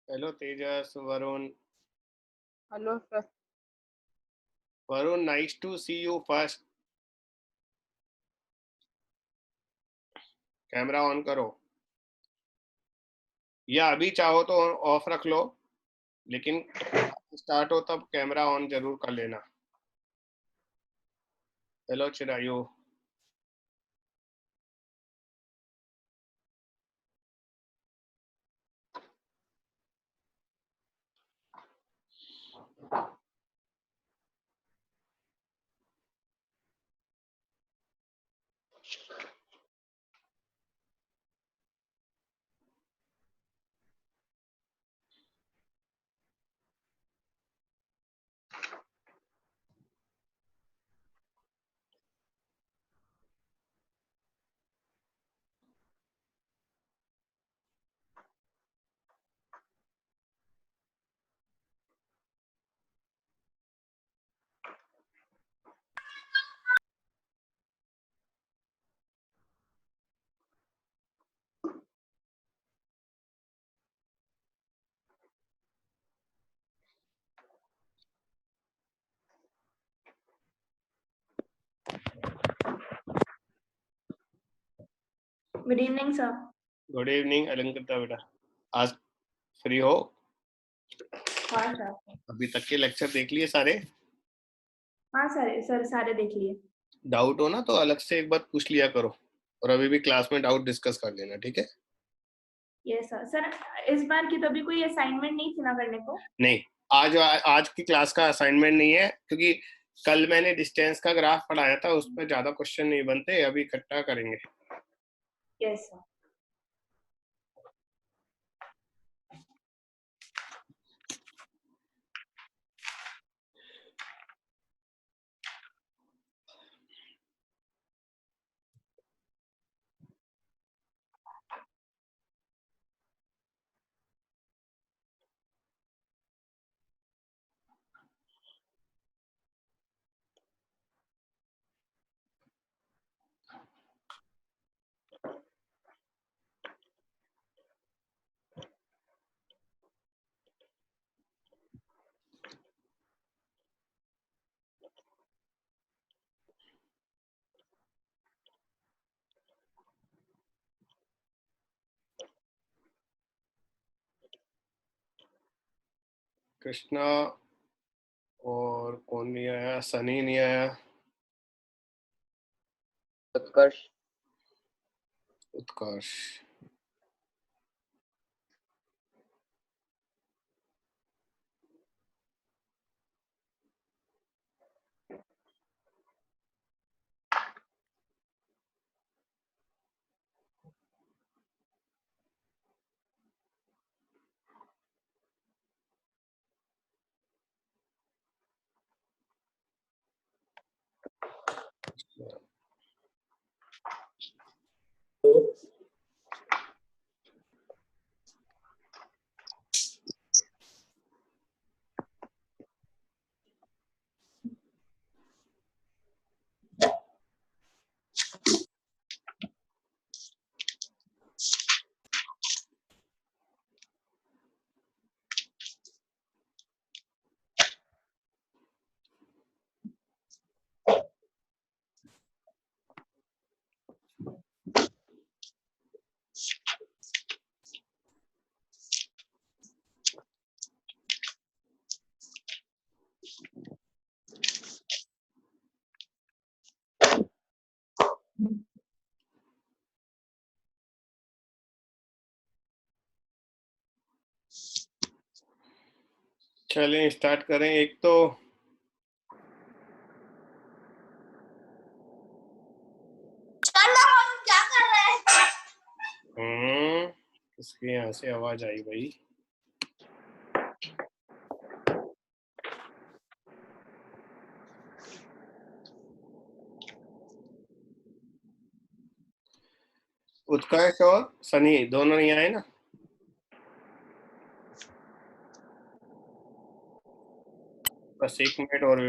Hello Tejas, Varun. Hello sir. Varun, nice to see you first. Camera on करो, या अभी चाहो तो ऑफ रख लो, लेकिन स्टार्ट हो तब कैमरा ऑन जरूर कर लेना. Hello Chirayu. Good evening sir. Good evening Alankrita बेटा. आज फ्री हो? हाँ सर. अभी तक के लेक्चर देख लिए सारे? हाँ सर सारे देख लिए. डाउट हो ना तो अलग से एक बार पूछ लिया करो, और अभी भी क्लास में डाउट डिस्कस कर लेना, ठीक है? Yes sir. सर इस बार की तो अभी कोई असाइनमेंट नहीं थी ना करने को? नहीं, आज की क्लास का असाइनमेंट नहीं है, क्योंकि कल मैंने डिस्टेंस का ग्राफ पढ़ाया था, उस पर ज्यादा क्वेश्चन नहीं बनते, अभी इकट्ठा करेंगे. Yes sir. कृष्णा और कौन नहीं आया? सनी नहीं आया. उत्कर्ष. उत्कर्ष. चलें स्टार्ट करें. एक तो क्या कर रहे हैं? किसके यहाँ से आवाज आई भाई? उत्कर्ष और सनी दोनों नहीं आए ना? बस 1 मिनट और।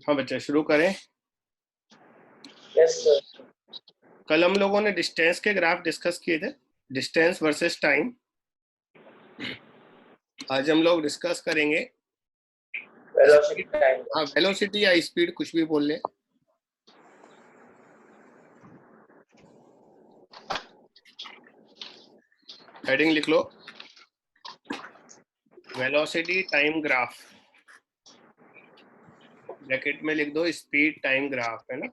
हाँ बच्चे शुरू करें। Yes sir. कल हम लोगों ने डिस्टेंस के ग्राफ डिस्कस किए थे, डिस्टेंस वर्सेस टाइम। आज हम लोग डिस्कस करेंगे वेलोसिटी टाइम। हाँ वेलोसिटी या स्पीड, कुछ भी बोल ले। हेडिंग लिख लो, वेलोसिटी टाइम ग्राफ, ब्रैकेट में लिख दो स्पीड टाइम ग्राफ, है ना।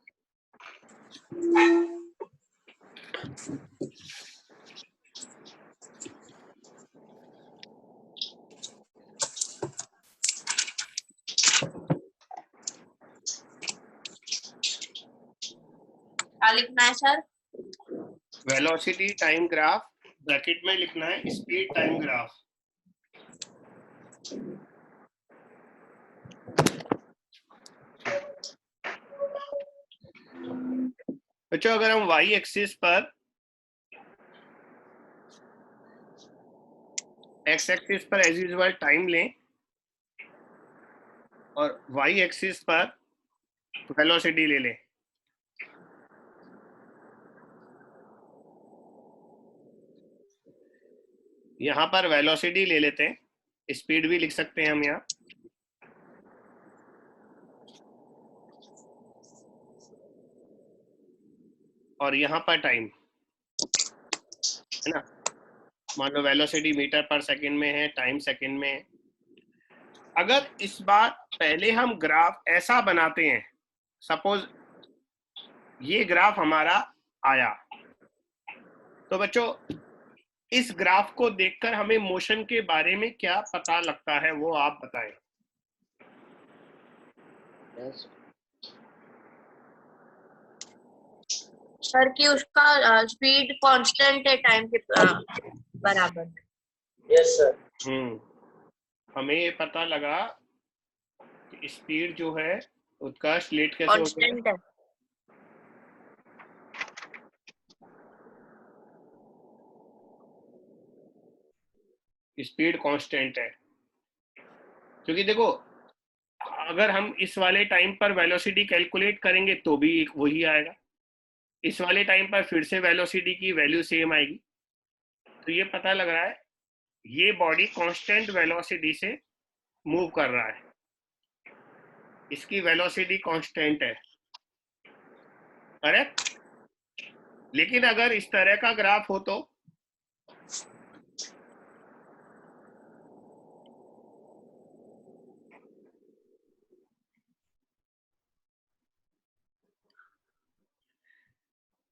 क्या लिखना है sir? Velocity time graph, bracket में लिखना है स्पीड टाइम ग्राफ। बच्चों अगर हम y एक्सिस पर x एक्सिस पर एज यूजुअल टाइम लें और y एक्सिस पर वेलोसिटी ले लें, यहाँ पर वेलोसिटी ले लेते हैं, स्पीड भी लिख सकते हैं हम यहाँ, और यहाँ पर टाइम, है ना। मान लो वेलोसिटी मीटर पर सेकंड में है, टाइम सेकंड में है। अगर इस बार पहले हम ग्राफ ऐसा बनाते हैं, सपोज ये ग्राफ हमारा आया, तो बच्चों इस ग्राफ को देखकर हमें मोशन के बारे में क्या पता लगता है वो आप बताएं। सर कि उसका स्पीड कांस्टेंट है टाइम के बराबर। Yes sir. हमें ये पता लगा कि स्पीड जो है उसका स्लेट कैसे होता है, कांस्टेंट है। स्पीड कांस्टेंट है। क्योंकि देखो अगर हम इस वाले टाइम पर वेलोसिटी कैलकुलेट करेंगे तो भी वही आएगा, इस वाले टाइम पर फिर से वेलोसिटी की वैल्यू सेम आएगी। तो ये पता लग रहा है ये बॉडी कांस्टेंट वेलोसिटी से मूव कर रहा है, इसकी वेलोसिटी कांस्टेंट है, करेक्ट। लेकिन अगर इस तरह का ग्राफ हो तो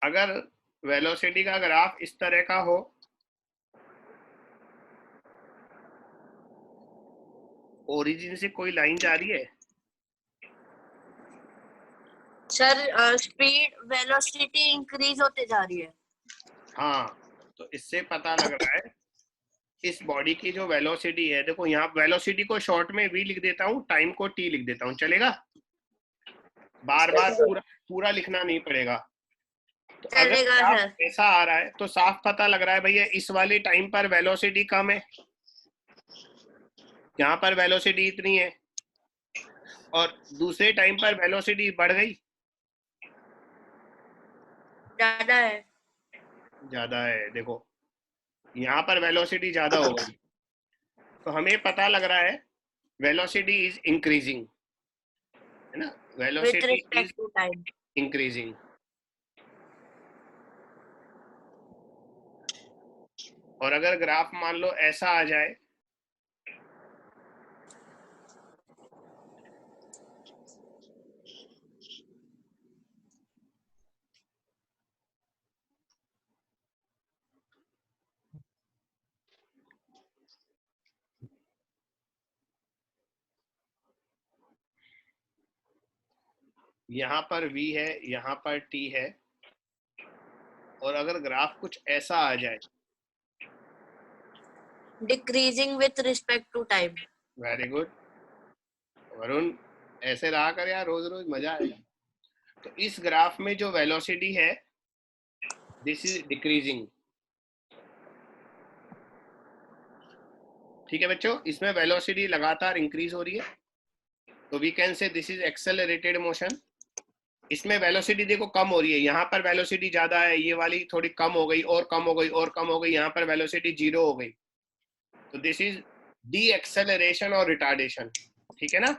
अगर वेलोसिटी का ग्राफ इस तरह का हो, ओरिजिन से कोई लाइन जा रही है सर स्पीड वेलोसिटी इंक्रीज होते जा रही है। हाँ, तो इससे पता लग रहा है इस बॉडी की जो वेलोसिटी है, देखो यहाँ वेलोसिटी को शॉर्ट में v लिख देता हूँ, टाइम को t लिख देता हूँ, चलेगा। बार बार पूरा लिखना नहीं पड़ेगा। तो अगर चलेगा सर। ऐसा आ रहा है तो साफ पता लग रहा है भैया इस वाले टाइम पर वेलोसिटी कम है, यहाँ पर वेलोसिटी इतनी है, और दूसरे टाइम पर वेलोसिटी बढ़ गई, ज्यादा है। ज्यादा है। देखो यहाँ पर वेलोसिटी ज्यादा हो गई, तो हमें पता लग रहा है वेलोसिटी इज इंक्रीजिंग, है ना, with velocity is respect to time. Increasing. और अगर ग्राफ मान लो ऐसा आ जाए, यहाँ पर v है, यहाँ पर t है, और अगर ग्राफ कुछ ऐसा आ जाए, decreasing with respect to time. Very good Varun, ऐसे रहा कर यार, रोज रोज मजा आएगा। तो इस ग्राफ में जो वेलोसिटी है, दिस इज डिक्रीजिंग। ठीक है बच्चों, इसमें वेलोसिटी लगातार इंक्रीज हो रही है, तो we can say this is accelerated motion. इसमें वेलोसिटी देखो कम हो रही है, यहाँ पर वेलोसिटी ज्यादा है, ये वाली थोड़ी कम हो गई और कम हो गई और कम हो गई, यहाँ पर वेलोसिटी 0 हो गई, तो दिस इज डी एक्सेलरेशन और रिटार्डेशन। ठीक है ना,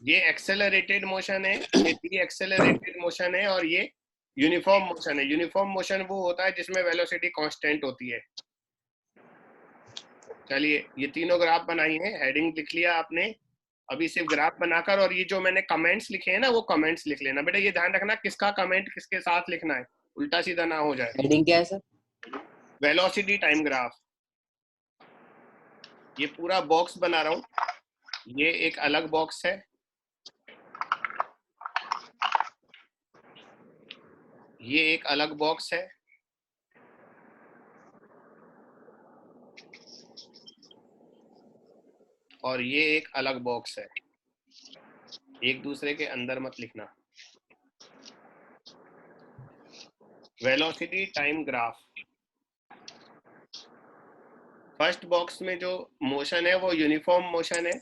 ये एक्सेलरेटेड मोशन है, ये डी एक्सेलरेटेड मोशन है, और ये यूनिफॉर्म मोशन है। यूनिफॉर्म मोशन वो होता है जिसमें वेलोसिटी कांस्टेंट होती है। चलिए, ये तीनों ग्राफ बनाई है, हेडिंग लिख लिया आपने। अभी सिर्फ ग्राफ बनाकर, और ये जो मैंने कमेंट्स लिखे हैं ना, वो कमेंट्स लिख लेना बेटा। ये ध्यान रखना किसका कमेंट किसके साथ लिखना है, उल्टा सीधा ना हो जाए। हेडिंग क्या है सर? Velocity time graph. ये पूरा बॉक्स बना रहा हूँ, ये एक अलग बॉक्स है, ये एक अलग बॉक्स है, और ये एक अलग बॉक्स है। एक दूसरे के अंदर मत लिखना। Velocity time graph, first box में जो मोशन है वो यूनिफॉर्म मोशन है,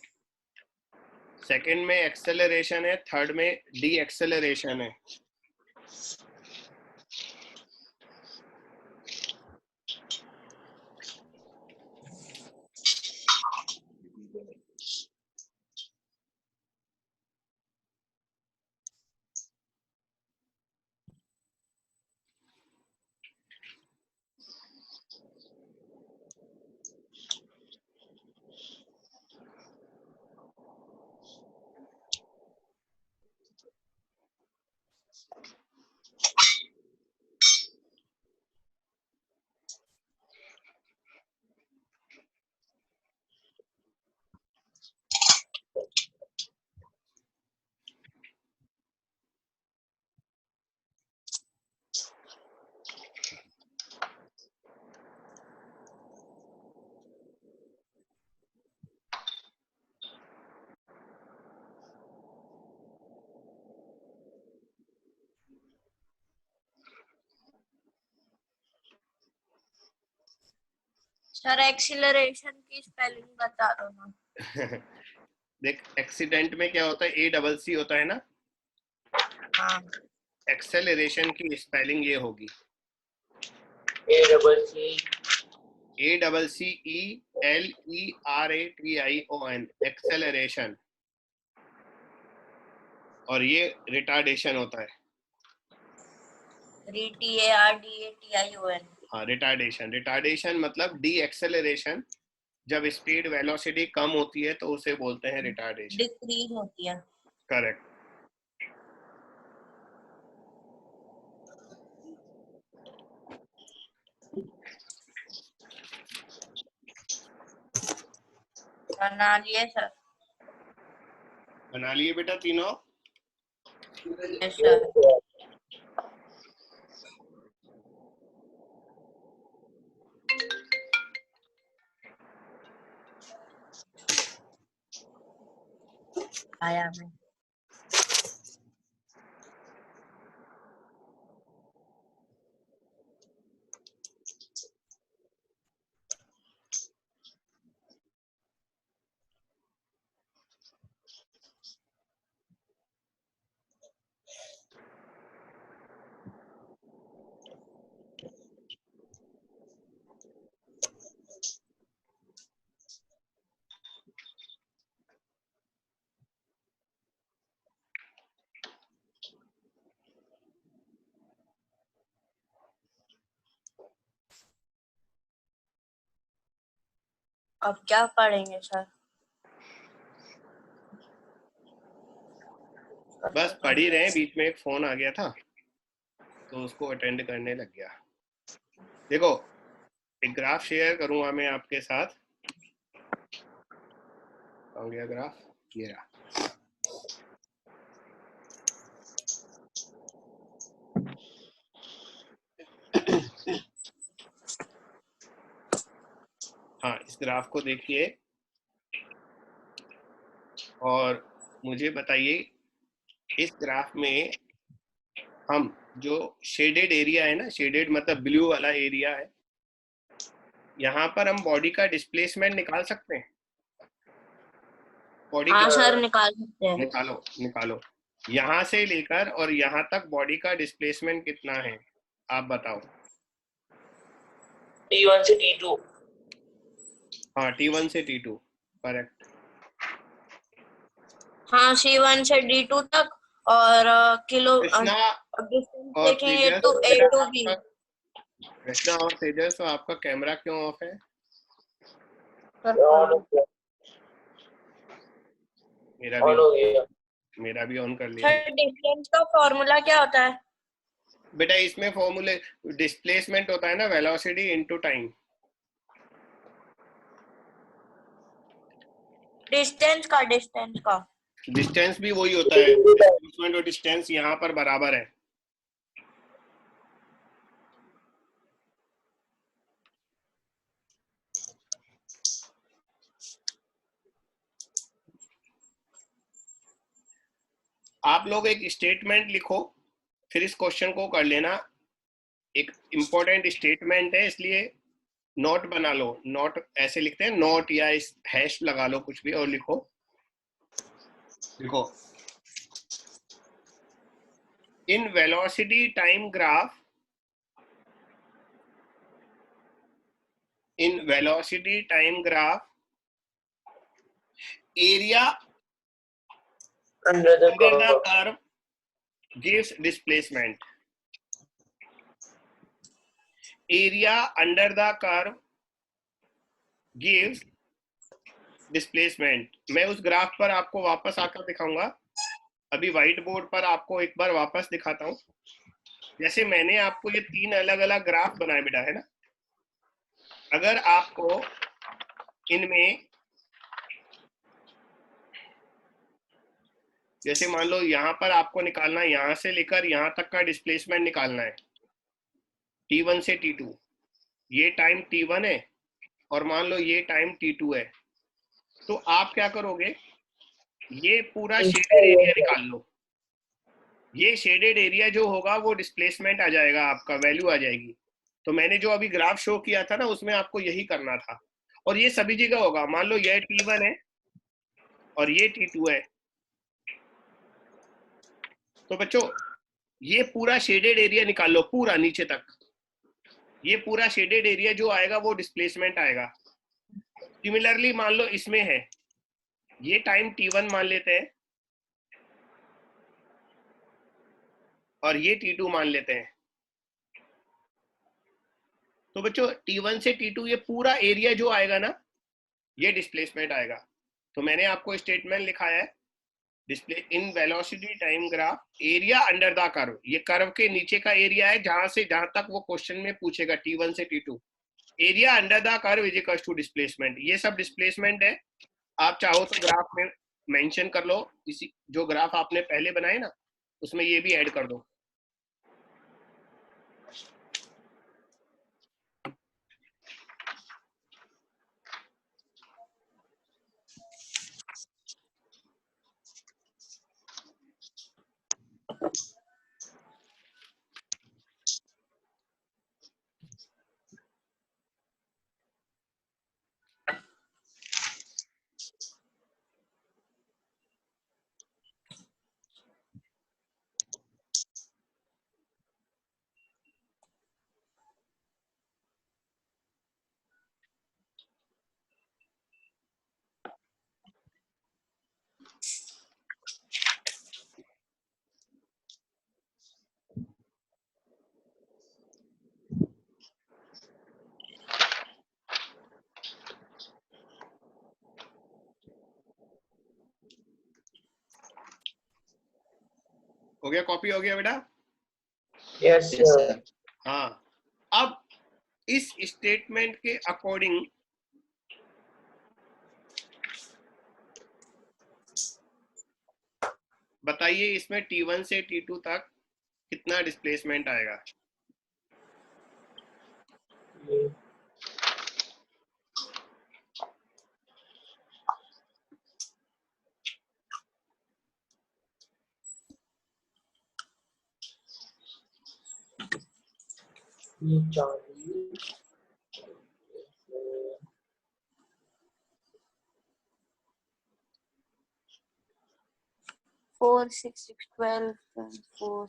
सेकंड में एक्सेलरेशन है, थर्ड में डी एक्सेलरेशन है। सर एक्सीलरेशन की स्पेलिंग बता दो ना। देख, एक्सीडेंट में क्या होता है, ए डबल सी होता है ना। हाँ, एक्सेलरेशन की स्पेलिंग ये होगी A double C ACCELERATION, acceleration. और ये रिटार्डेशन होता है। RETARDATION। हाँ, रिटार्डेशन। रिटार्डेशन मतलब डी एक्सेलरेशन, जब स्पीड वेलोसिटी कम होती है तो उसे बोलते हैं रिटार्डेशन। डिक्रीज होती है। करेक्ट। बना लिए सर। बना लिए बेटा तीनों? Yes sir. आया मैं। अब क्या पढ़ेंगे सर? बस पढ़ ही रहे हैं, बीच में एक फोन आ गया था तो उसको अटेंड करने लग गया। देखो, एक ग्राफ शेयर करूंगा मैं आपके साथ। कहाँ गया ग्राफ? ये रहा। हाँ, इस ग्राफ को देखिए और मुझे बताइए इस ग्राफ में हम जो शेडेड एरिया है ना, शेडेड मतलब ब्लू वाला एरिया है, यहाँ पर हम बॉडी का डिस्प्लेसमेंट निकाल सकते हैं। बॉडी हाँ का सर निकाल सकते हैं। निकालो निकालो, यहाँ से लेकर और यहाँ तक बॉडी का डिस्प्लेसमेंट कितना है आप बताओ। T1 से T2। हाँ, T1 से T2 करेक्ट। हाँ C1 से D2 तक और किलो कृष्णा डिस्टेंस और देखेंगे तेजस, तो A to B। कृष्णा और तेजस, तो आपका कैमरा क्यों ऑफ है? सर ऑन हो गया, मेरा ऑन हो गया। भी ऑन कर लिया। सर डिस्टेंस का फॉर्मूला क्या होता है? बेटा इसमें फॉर्मूले डिस्प्लेसमेंट होता है ना, वेलोसिटी इनटू टाइम। डिस्टेंस का डिस्टेंस भी वही होता है, डिस्प्लेसमेंट और डिस्टेंस यहाँ पर बराबर है। आप लोग एक स्टेटमेंट लिखो, फिर इस क्वेश्चन को कर लेना। एक इम्पोर्टेंट स्टेटमेंट है, इसलिए नोट बना लो। नोट ऐसे लिखते हैं, नोट या इस हैश लगा लो कुछ भी और लिखो। देखो, in velocity time graph, in velocity time graph, area Under the curve gives displacement. Area under the curve gives displacement. मैं उस ग्राफ पर आपको वापस आकर दिखाऊंगा। अभी व्हाइट बोर्ड पर आपको एक बार वापस दिखाता हूँ। जैसे मैंने आपको ये 3 अलग अलग ग्राफ बनाए बेटा, है ना। अगर आपको इनमें, जैसे मान लो यहाँ पर आपको निकालना है, यहाँ से लेकर यहाँ तक का डिस्प्लेसमेंट निकालना है, T1 से T2। ये टाइम T1 है और मान लो ये टाइम T2 है। तो आप क्या करोगे, ये पूरा शेडेड एरिया निकाल लो। ये शेडेड एरिया जो होगा वो डिस्प्लेसमेंट आ जाएगा, आपका वैल्यू आ जाएगी। तो मैंने जो अभी ग्राफ शो किया था ना, उसमें आपको यही करना था। और ये सभी जगह होगा। मान लो ये T1 है और ये T2 है। तो बच्चों ये पूरा शेडेड एरिया निकाल लो, पूरा नीचे तक। ये पूरा शेडेड एरिया जो आएगा वो डिस्प्लेसमेंट आएगा। सिमिलरली मान लो इसमें है, ये टाइम T1 मान लेते हैं और ये T2 मान लेते हैं। तो बच्चों T1 से T2 ये पूरा एरिया जो आएगा ना, ये डिस्प्लेसमेंट आएगा। तो मैंने आपको स्टेटमेंट लिखाया है, display in velocity time graph area under the curve. ये कर्व के नीचे का एरिया है, जहां से जहां तक वो क्वेश्चन में पूछेगा T1 से T2। Area under the curve is equal to displacement. ये सब डिस्प्लेसमेंट है। आप चाहो तो ग्राफ में मेंशन कर लो, इसी जो ग्राफ आपने पहले बनाए ना उसमें ये भी ऐड कर दो। हो गया, कॉपी हो गया बेटा? Yes, sir. हाँ, अब इस स्टेटमेंट के अकॉर्डिंग बताइए इसमें T1 से T2 तक कितना डिस्प्लेसमेंट आएगा। ये 40 4 6 6 12 4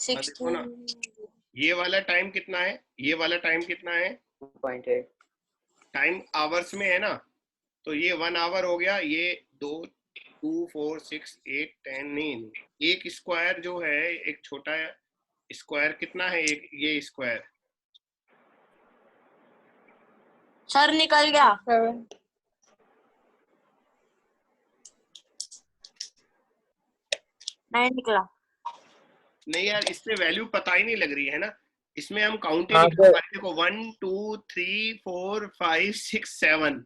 हाँ, देखो ना 16 ये वाला टाइम कितना है, ये वाला टाइम कितना है, 2.8 टाइम आवर्स में है ना, तो ये 1 आवर हो गया, ये 2 2 4 6 8 10 नहीं, एक स्क्वायर जो है, एक छोटा स्क्वायर कितना है, एक ये स्क्वायर सर निकल गया 7 नहीं निकला नहीं यार, इससे वैल्यू पता ही नहीं लग रही है ना, इसमें हम काउंट ही हाँ, नहीं कर पा रहे। देखो 1 2 3 4 5 6 7,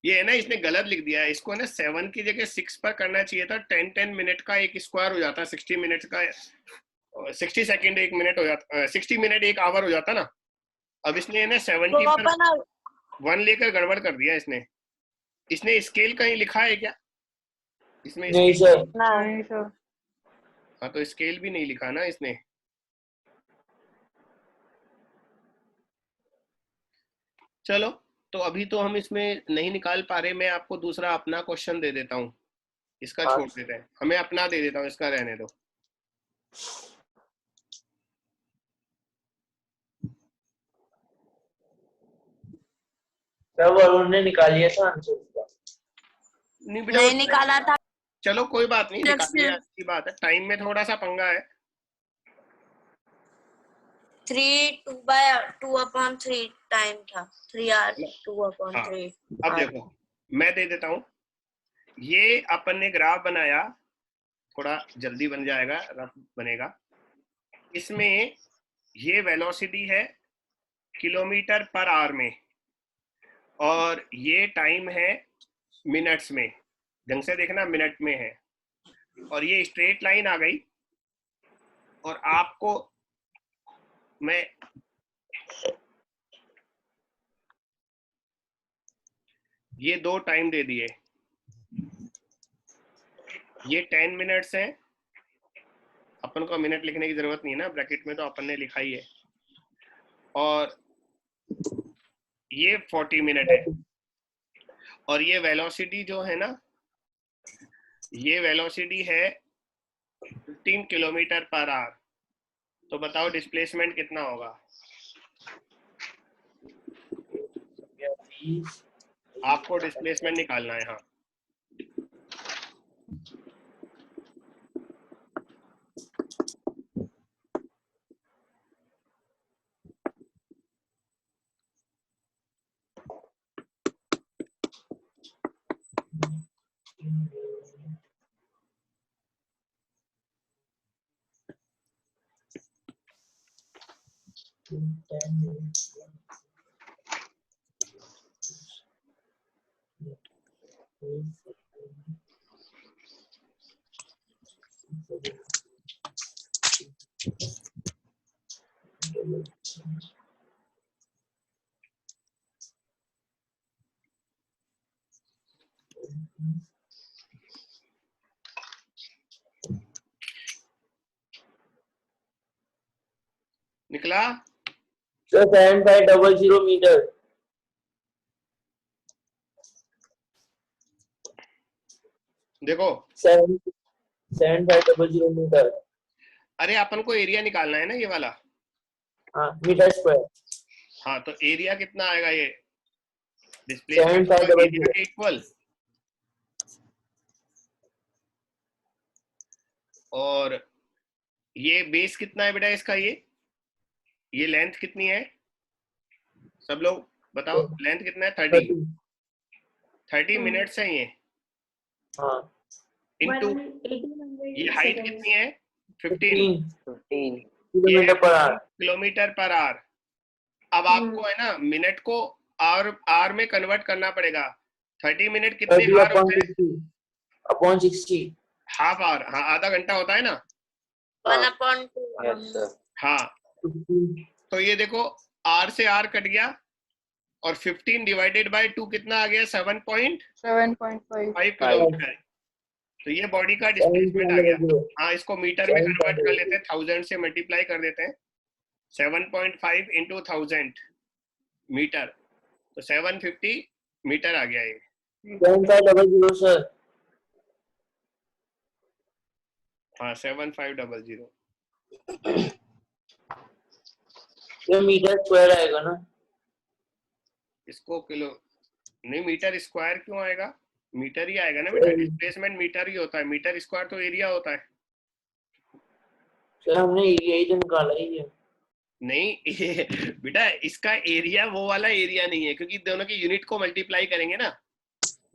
ये है ना, इसने गलत लिख दिया है, इसको ना 7 की जगह 6 पर करना चाहिए था। 10 मिनट का एक स्क्वायर हो जाता, 60 मिनट का 60 सेकंड एक मिनट हो जाता, 60 मिनट एक आवर हो जाता ना। अब इसने ना 70 तो पर अपन 1 लेकर गड़बड़ कर दिया इसने। इसने स्केल कहीं लिखा है क्या इसमें? नहीं स्केल, सर, नहीं सर हाँ तो स्केल भी नहीं लिखा ना इसने। चलो, तो अभी तो हम इसमें नहीं निकाल पा रहे, मैं आपको दूसरा अपना क्वेश्चन दे देता हूँ, इसका हाँ। छोड़ देते हैं, हमें अपना दे देता हूँ, इसका रहने दो। सर वरुण ने निकाल लिया था आंसर उसका। नहीं बेटा, नहीं निकाला था चलो कोई बात नहीं, निकाल लिया, सिर्फ अच्छी बात है, टाइम में थोड़ा सा पंगा है। 2/3 टाइम था 3 आवर हाँ, 2/3 अब देखो मैं दे देता हूँ, ये अपन ने ग्राफ बनाया, थोड़ा जल्दी बन जाएगा, रफ बनेगा। इसमें ये वेलोसिटी है किलोमीटर पर आवर में, और ये टाइम है मिनट्स में, ढंग से देखना मिनट में है, और ये स्ट्रेट लाइन आ गई, और आपको मैं ये दो टाइम दे दिए, ये 10 मिनट्स है, अपन को मिनट लिखने की जरूरत नहीं है ना, ब्रैकेट में तो अपन ने लिखा ही है, और ये 40 मिनट है, और ये वेलोसिटी जो है ना, ये वेलोसिटी है 15 किलोमीटर पर आवर। तो बताओ डिस्प्लेसमेंट कितना होगा? आपको डिस्प्लेसमेंट निकालना है। हाँ, निकला? Sir 7500 metre. देखो 7500 मीटर। अरे अपन को एरिया निकालना है ना, ये वाला। हाँ, मीटर स्क्वायर। हाँ, तो एरिया कितना आएगा? ये डिस्प्लेसमेंट 7500 एरिया के इक्वल, और ये बेस कितना है बेटा इसका? ये लेंथ कितनी है? सब लोग बताओ, लेंथ कितना है? 30 मिनट्स है ये। हाँ, इनटू 1800 ये हाइट कितनी है? 15 15 kilometre per hour. Kilometre per hour. अब आपको है ना मिनट को आवर में कन्वर्ट करना पड़ेगा। 30 मिनट कितने आवर होते हैं? अपॉन 60। हाफ आवर, हाँ आधा घंटा होता है ना। 1/2 यस सर हाँ, तो ये देखो आर से आर कट गया, और 15 डिवाइडेड बाय 2 कितना आ गया? 7.5 किलोमीटर। तो ये बॉडी का डिस्प्लेसमेंट आ गया। हाँ, इसको मीटर में कन्वर्ट कर लेते हैं, 1000 से मल्टीप्लाई कर देते हैं, 7.5 into 1000 मीटर, तो 750 मीटर आ गया ये। 7500 सर। हाँ 7500। ये मीटर स्क्वायर आएगा ना? इसको किलो नहीं, मीटर स्क्वायर क्यों आएगा? मीटर ही आएगा ना बेटा, सर डिस्प्लेसमेंट मीटर ही होता है, मीटर स्क्वायर तो एरिया होता है। हमने यही तो निकाला ही है। नहीं ये बेटा इसका एरिया वो वाला एरिया नहीं है, क्योंकि दोनों की यूनिट को मल्टीप्लाई करेंगे ना,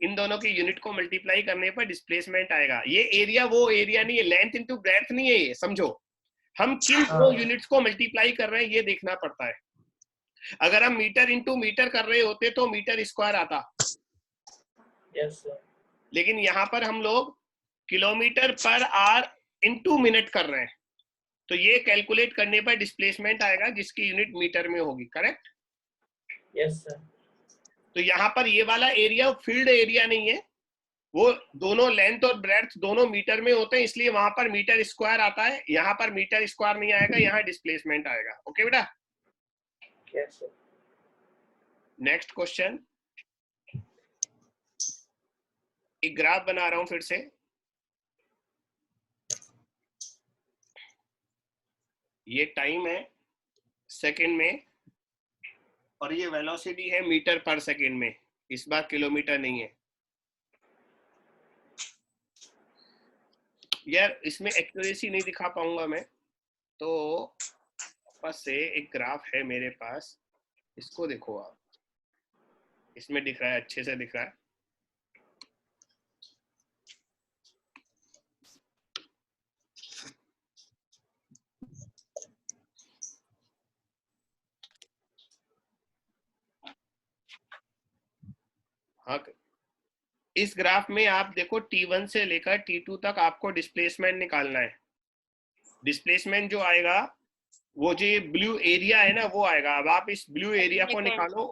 इन दोनों की यूनिट को मल्टीप्लाई करने पर डिस्प्लेसमेंट आएगा। ये एरिया वो एरिया नहीं है, लेंथ इनटू ब्रेड्थ नहीं है ये, समझो। हम किन दो यूनिट्स को मल्टीप्लाई कर रहे हैं ये देखना पड़ता है। अगर हम मीटर इंटू मीटर कर रहे होते तो मीटर स्क्वायर आता। Yes sir. लेकिन यहाँ पर हम लोग kilometre per hour into minute कर रहे हैं, तो ये कैलकुलेट करने पर डिस्प्लेसमेंट आएगा जिसकी यूनिट मीटर में होगी। करेक्ट? Yes sir. तो यहाँ पर ये वाला एरिया फील्ड एरिया नहीं है, वो दोनों लेंथ और ब्रेड्थ दोनों मीटर में होते हैं, इसलिए वहां पर मीटर स्क्वायर आता है, यहाँ पर मीटर स्क्वायर नहीं आएगा, यहाँ डिस्प्लेसमेंट आएगा। ओके बेटा? Yes sir. नेक्स्ट क्वेश्चन, एक ग्राफ बना रहा हूं फिर से। ये टाइम है सेकंड में और ये वेलोसिटी है मीटर पर सेकंड में, इस बार किलोमीटर नहीं है। यार इसमें एक्यूरेसी नहीं दिखा पाऊंगा मैं, तो बस से एक ग्राफ है मेरे पास, इसको देखो आप, इसमें दिख रहा है, अच्छे से दिख रहा है। हाँ, इस ग्राफ में आप देखो T1 से लेकर T2 तक आपको डिस्प्लेसमेंट निकालना है। डिस्प्लेसमेंट जो आएगा वो जो ये ब्लू एरिया है ना वो आएगा। अब आप इस ब्लू एरिया को निकालो,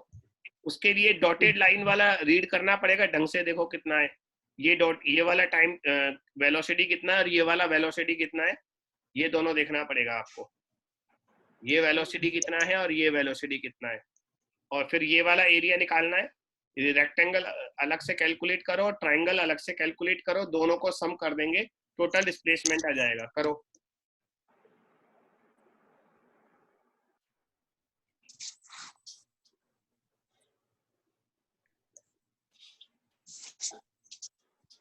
उसके लिए डॉटेड लाइन वाला रीड करना पड़ेगा ढंग से। देखो कितना है ये डॉट, ये वाला टाइम वेलोसिटी कितना है और ये वाला वेलोसिटी कितना है, ये दोनों देखना पड़ेगा आपको। ये वेलोसिटी कितना है और ये वेलोसिटी कितना है, और फिर ये वाला एरिया निकालना है। ये रेक्टेंगल अलग से कैलकुलेट करो और ट्राइंगल अलग से कैलकुलेट करो, दोनों को सम कर देंगे, टोटल डिस्प्लेसमेंट आ जाएगा। करो।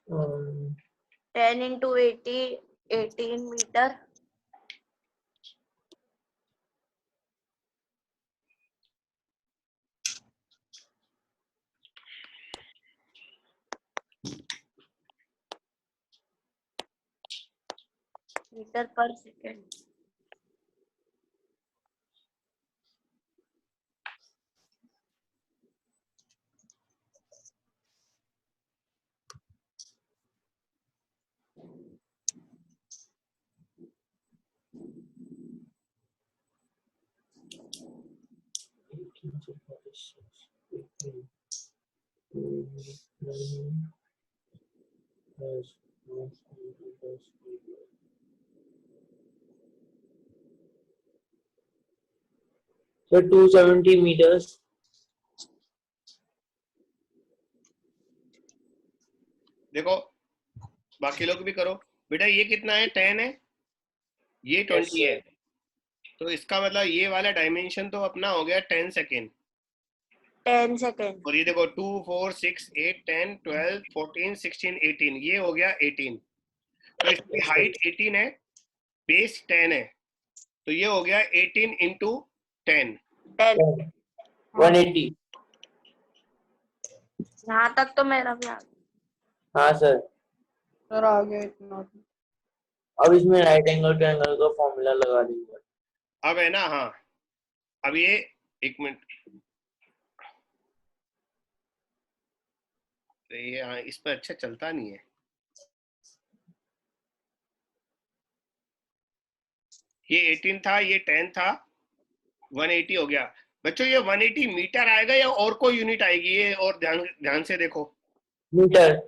Um, 10 into 80, 18 meter. Meter per second. So 270 meters. देखो बाकी लोग भी करो बेटा। ये कितना है? 10 है, ये 20 है, तो इसका मतलब ये वाला डायमेंशन तो अपना हो गया 10 सेकेंड। 10 सेकेंड। और ये देखो 2 4 6 8 10 12 14 16 18, ये हो गया 18। तो इसकी हाइट 18 है, बेस 10 है, तो ये हो गया 18 इंटू 10। 180। यहाँ तक तो मेरा भी आ गया। हाँ सर। सर आ गया इतना। अब इसमें राइट एंगल ट्रायंगल का फॉर्मूला लगा दीजिए। अब है ना? हाँ, अब ये एक मिनट, तो ये हाँ, इस पर अच्छा चलता नहीं है। ये 18 था, ये 10 था, 180 हो गया। बच्चों ये 180 मीटर आएगा या और कोई यूनिट आएगी? ये और ध्यान से देखो। मीटर।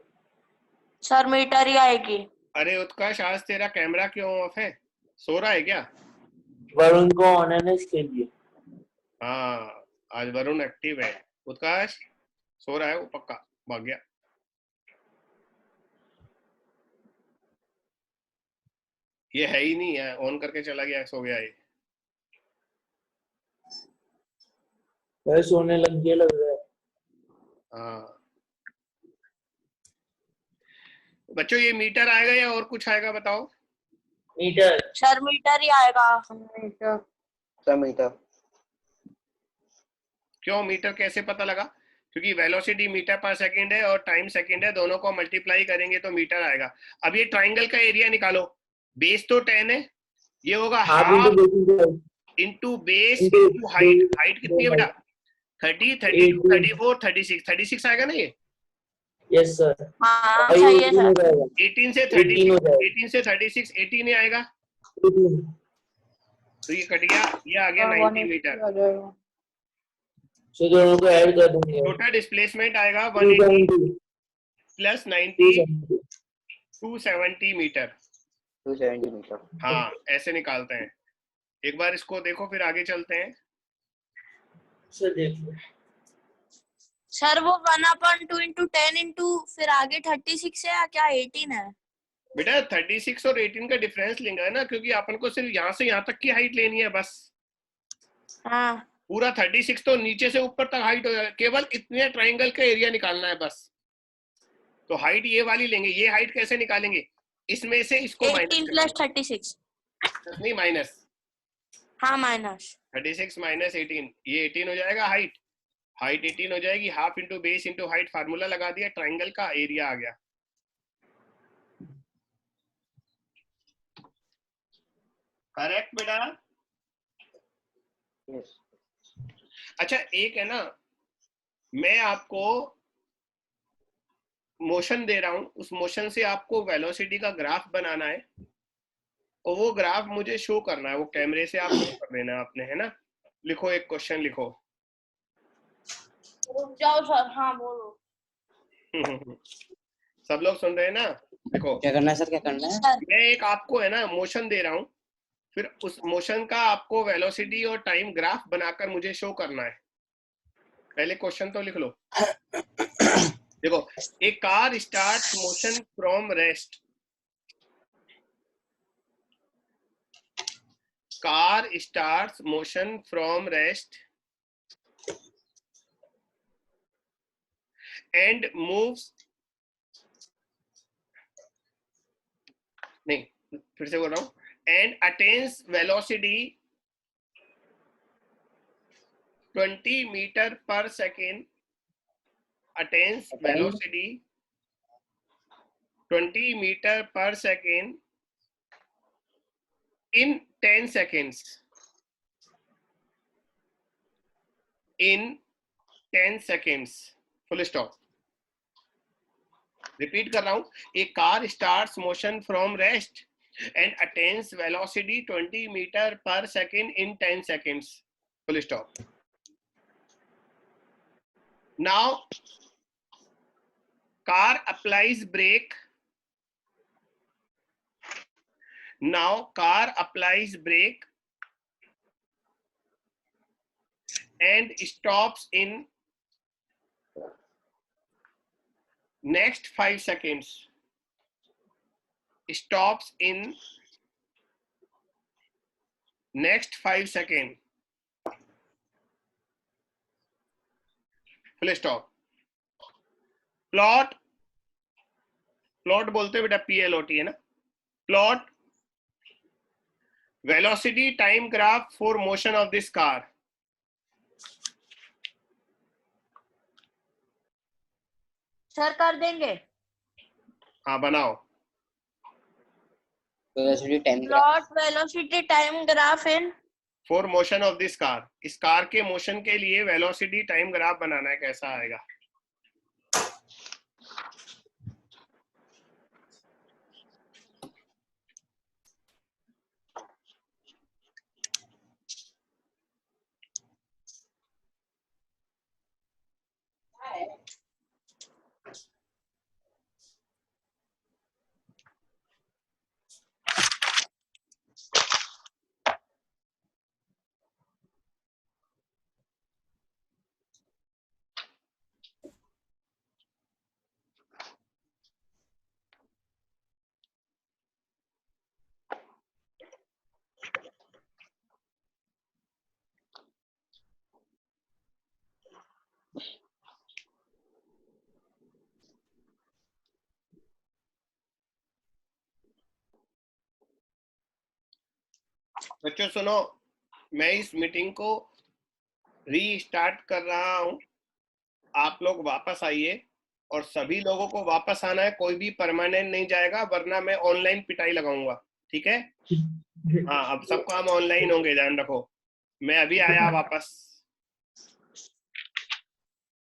सर मीटर ही आएगी। अरे उत्कर्ष, आज तेरा कैमरा क्यों ऑफ है? सो रहा है क्या? वरुण को ऑन एन एस कीजिए। हाँ, आज वरुण एक्टिव है। उत्कर्ष सो रहा है, वो पक्का भाग गया। ये है ही नहीं है, ऑन करके चला गया, सो गया ये। वह सोने लग गया लग रहा है। हाँ बच्चों, ये मीटर आएगा या और कुछ आएगा बताओ? मीटर। सर मीटर ही आएगा। मीटर। मीटर। क्यों मीटर कैसे पता लगा? क्योंकि वेलोसिटी मीटर पर सेकंड है और टाइम सेकंड है, दोनों को मल्टीप्लाई करेंगे तो मीटर आएगा। अब ये ट्राइंगल का एरिया निकालो। बेस तो 10 है, ये होगा half into base into height. Height कितनी है बेटा? 30, 32, 34, 36। 36 आएगा ना ये? Yes sir. हाँ सही है सर। 18 से 36, 18 से 36, 18 ही आएगा। तो ये कट गया, ये आ गया 90 मीटर। आ जाएगा। सो दोनों को ऐड कर दूंगा। टोटल डिस्प्लेसमेंट आएगा 180 प्लस 90, 270 मीटर। 270 मीटर। हाँ ऐसे निकालते हैं। एक बार इसको देखो, फिर आगे चलते हैं। सर देख लो। सर वो 1/2 इंटू 10 इंटू फिर आगे 36 है या क्या 18 है? बेटा 36 और 18 का डिफरेंस लेंगे ना, क्योंकि अपन को सिर्फ यहाँ से यहाँ तक की हाइट लेनी है बस। हाँ पूरा 36 तो नीचे से ऊपर तक हाइट हो जाएगा, केवल इतने ट्राइंगल का एरिया निकालना है बस। तो हाइट ये वाली लेंगे। ये हाइट कैसे निकालेंगे? इसमें से इसको 18 प्लस 36। नहीं माइनस। हाँ माइनस 36 माइनस 18, ये 18 हो जाएगा हाइट। हाइट 18 हो जाएगी, half into base into height, formula लगा दिया, ट्राइंगल का एरिया आ गया। करेक्ट बेटा? यस। अच्छा एक है ना, मैं आपको मोशन दे रहा हूं, उस मोशन से आपको वेलोसिटी का ग्राफ बनाना है और वो ग्राफ मुझे शो करना है। वो कैमरे से आप शो कर देना आपने, है ना? लिखो, एक क्वेश्चन लिखो। रुक जाओ सर। हाँ बोलो। सब लोग सुन रहे हैं ना? देखो क्या करना है सर, क्या करना है? मैं एक आपको है ना मोशन दे रहा हूं, फिर उस मोशन का आपको वेलोसिटी और टाइम ग्राफ बनाकर मुझे शो करना है। पहले क्वेश्चन तो लिख लो। देखो, a car starts motion from rest. Car starts motion from rest and moves, नहीं फिर से बोल रहा हूं, and attains velocity 20 metre per second, attains velocity 20 meter per second in 10 seconds. In 10 seconds. Full stop. Repeat कर रहा हूं. A car starts motion from rest and attains velocity 20 meter per second in 10 seconds. Full stop. Now car applies brake. Now car applies brake and stops in next 5 seconds. Stops in next 5 seconds. Full stop. Plot. Plot बोलते हैं बेटा, PLOT है ना? Plot velocity time graph for motion of this car. Sir कर देंगे। हाँ बनाओ। Plot velocity time graph in for motion of this car. इस कार के मोशन के लिए वेलोसिटी टाइम ग्राफ बनाना है, कैसा आएगा? बच्चों सुनो, मैं इस मीटिंग को रीस्टार्ट कर रहा हूं, आप लोग वापस आइए और सभी लोगों को वापस आना है, कोई भी परमानेंट नहीं जाएगा वरना मैं ऑनलाइन पिटाई लगाऊंगा, ठीक है? हाँ, अब सब काम ऑनलाइन होंगे, ध्यान रखो। मैं अभी आया वापस।